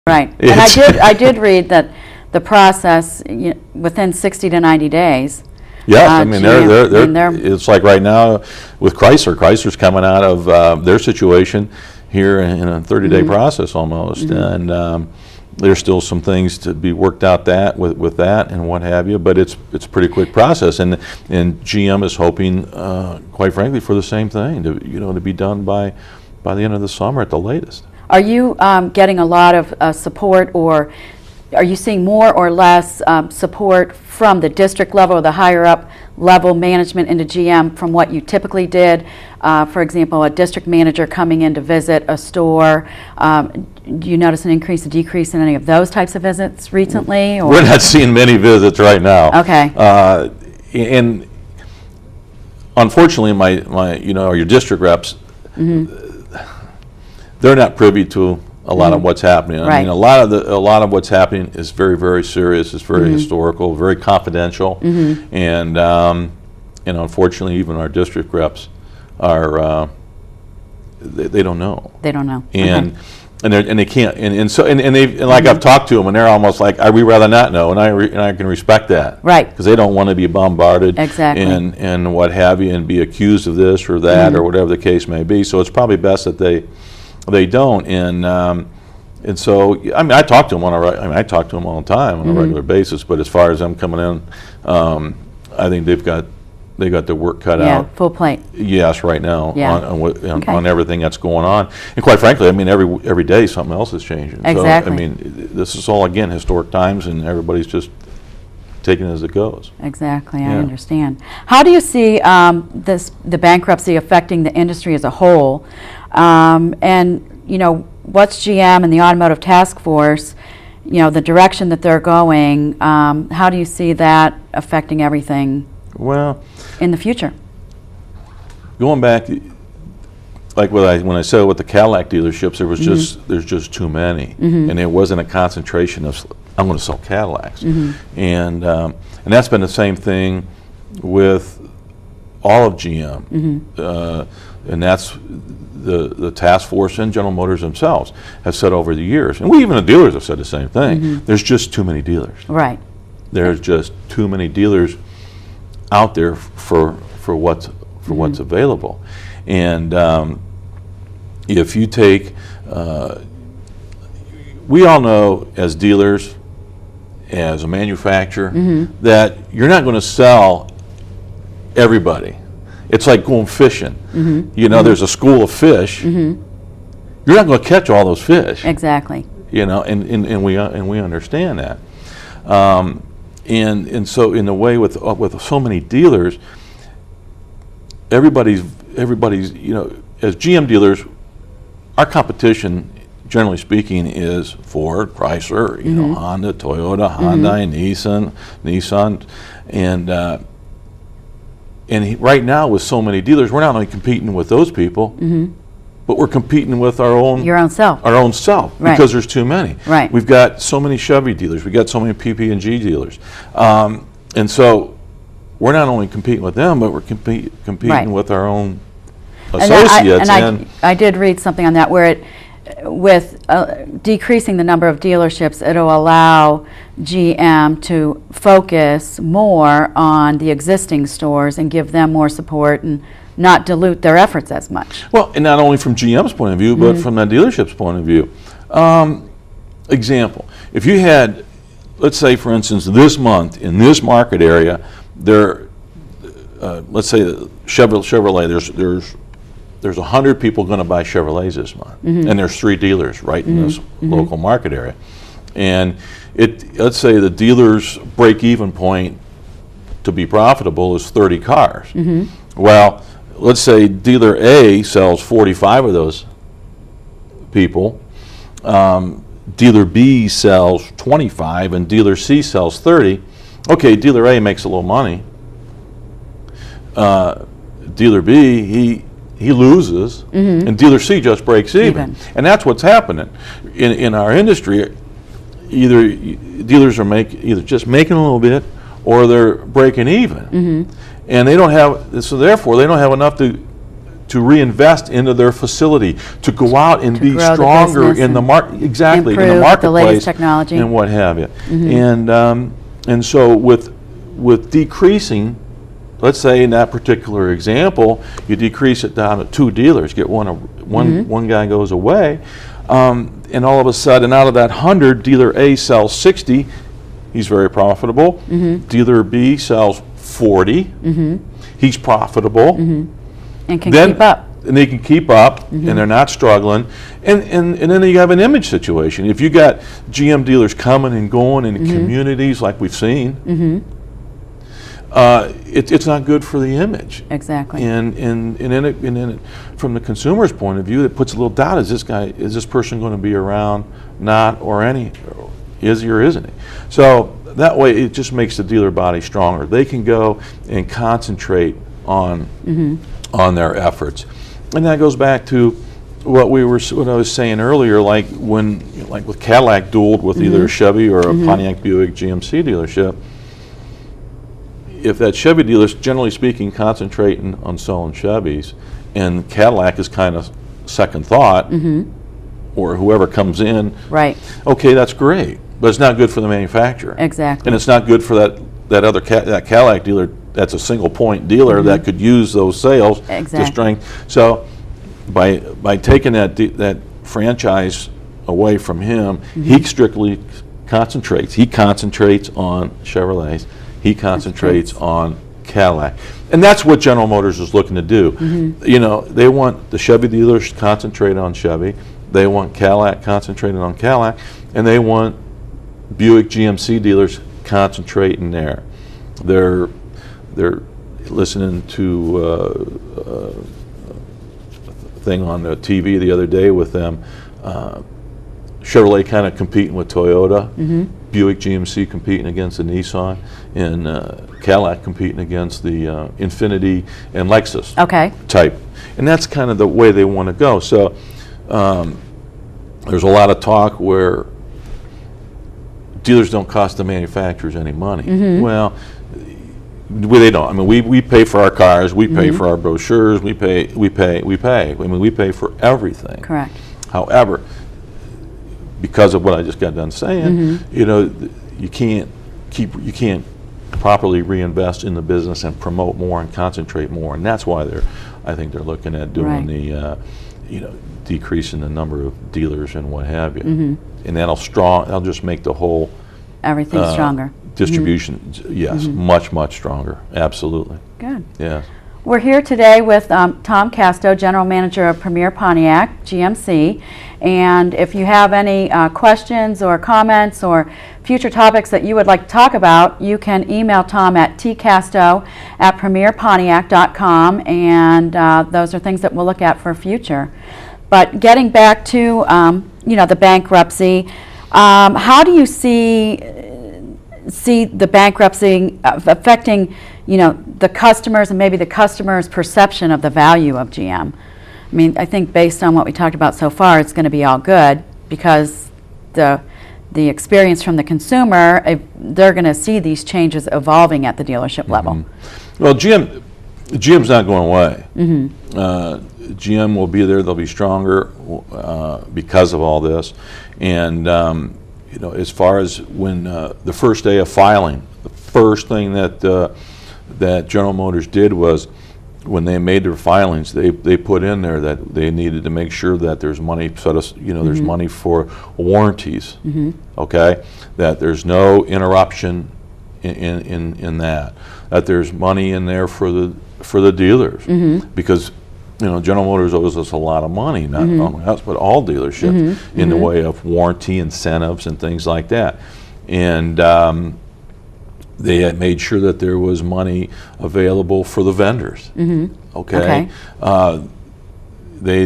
Right. And I did read that the process, within 60 to 90 days. Yes, I mean, it's like right now with Chrysler's coming out of their situation here in a 30-day process almost, and there's still some things to be worked out with that and what have you, but it's a pretty quick process, and GM is hoping, quite frankly, for the same thing, to be done by the end of the summer at the latest. Are you getting a lot of support, or are you seeing more or less support from the district level or the higher up level management into GM from what you typically did? For example, a district manager coming in to visit a store. Do you notice an increase or decrease in any of those types of visits recently? Or? We're not seeing many visits right now. Okay. And unfortunately, your district reps, they're not privy to a lot of what's happening. I mean, a lot of what's happening is very, very serious. It's very historical, very confidential, and unfortunately, even our district reps are they don't know. They don't know. And they can't. And like I've talked to them, and they're almost like, we rather not know, and I can respect that. Right. Because they don't want to be bombarded. Exactly. And what have you, and be accused of this or that or whatever the case may be. So it's probably best that they don't, and so I mean I talk to them I talk to them all the time on a regular basis. But as far as them coming in, I think they got their work cut out. Full plate. Yes, right now on everything that's going on, and quite frankly, I mean every day something else is changing. Exactly. So I mean this is all again historic times, and everybody's just taking it as it goes. Exactly, I understand. How do you see the bankruptcy affecting the industry as a whole? And what's GM and the Automotive Task Force, the direction that they're going, how do you see that affecting everything in the future? Going back, like when I said with the Cadillac dealerships, there's just too many, and it wasn't a concentration of I'm going to sell Cadillacs, and that's been the same thing with all of GM, and that's the task force and General Motors themselves have said over the years, and even the dealers have said the same thing. There's just too many dealers. Right. There's just too many dealers out there for what's available, and if you take, we all know as dealers, as a manufacturer, that you're not going to sell everybody. It's like going fishing. There's a school of fish. You're not going to catch all those fish. Exactly. And we understand that. And so in the way with so many dealers, everybody's as GM dealers, our competition, generally speaking, is Ford, Chrysler, Honda, Toyota, Hyundai, Nissan, and right now with so many dealers, we're not only competing with those people, but we're competing with our own self, right. Because there's too many. Right. We've got so many Chevy dealers, we've got so many PP&G dealers, and so we're not only competing with them, but we're competing with our own associates. I did read something on that where with decreasing the number of dealerships, it'll allow GM to focus more on the existing stores and give them more support and not dilute their efforts as much. Well, and not only from GM's point of view, but from the dealership's point of view. Example, if you had, let's say for instance, this month in this market area, let's say Chevrolet, there's 100 people going to buy Chevrolets this month, and there's 3 dealers right in this local market area, and let's say the dealer's break-even point to be profitable is 30 cars. Well, let's say dealer A sells 45 of those people, dealer B sells 25, and dealer C sells 30. Okay, dealer A makes a little money. Dealer B, he loses, and dealer C just breaks even. And that's what's happening in our industry. Either dealers are just making a little bit, or they're breaking even, and they don't have. So therefore, they don't have enough to reinvest into their facility, to go out and be grow the stronger business in the market, exactly, in the improve the marketplace, latest technology. and what have you. And so with decreasing, let's say in that particular example, you decrease it down to 2 dealers, get one guy goes away, and all of a sudden, out of that 100, dealer A sells 60. He's very profitable. Dealer B sells 40. He's profitable. And can keep up. And they can keep up, and they're not struggling. And then you have an image situation. If you got GM dealers coming and going in communities like we've seen, it's not good for the image. Exactly. And from the consumer's point of view, it puts a little doubt: is this person going to be around? Not, or any, is he or isn't he? So that way, it just makes the dealer body stronger. They can go and concentrate on their efforts, and that goes back to what I was saying earlier, like with Cadillac dueled with either a Chevy or a Pontiac Buick GMC dealership. If that Chevy dealer's generally speaking concentrating on selling Chevys, and Cadillac is kind of second thought, or whoever comes in, right? Okay, that's great, but it's not good for the manufacturer. Exactly. And it's not good for that Cadillac dealer. That's a single point dealer that could use those sales to strength. So by taking that franchise away from him, he strictly concentrates. He concentrates on Chevrolets. He concentrates on Cadillac. And that's what General Motors is looking to do. You know, they want the Chevy dealers to concentrate on Chevy. They want Cadillac concentrated on Cadillac. And they want Buick GMC dealers concentrating there. They're listening to a thing on the TV the other day with them. Chevrolet kind of competing with Toyota, Buick GMC competing against the Nissan, and Cadillac competing against the Infiniti and Lexus type. And that's kind of the way they want to go. So there's a lot of talk where dealers don't cost the manufacturers any money. Well, they don't. I mean, we pay for our cars, we pay for our brochures, we pay. I mean, we pay for everything. Correct. However, because of what I just got done saying, you know, you can't properly reinvest in the business and promote more and concentrate more, and that's why I think they're looking at doing the, you know, decreasing the number of dealers and what have you, and that'll just make the whole everything stronger. Distribution, yes, much stronger. Absolutely. Good. Yeah. We're here today with Tom Casto, General Manager of Premier Pontiac GMC, and if you have any questions or comments or future topics that you would like to talk about, you can email Tom at tcasto@premierpontiac.com, and those are things that we'll look at for future. But getting back to you know, the bankruptcy, how do you see the bankruptcy affecting, you know, the customers and maybe the customers' perception of the value of GM? I mean, I think based on what we talked about so far, it's going to be all good because the experience from the consumer, they're going to see these changes evolving at the dealership level. Well, GM's not going away. GM will be there. They'll be stronger because of all this. And you know, as far as when the first day of filing, the first thing that General Motors did was, when they made their filings, they put in there that they needed to make sure that there's money there's money for warranties. Okay, that there's no interruption in that there's money in there for the dealers, because you know, General Motors owes us a lot of money, not only us, but all dealerships, in the way of warranty incentives and things like that. And they had made sure that there was money available for the vendors. Okay. They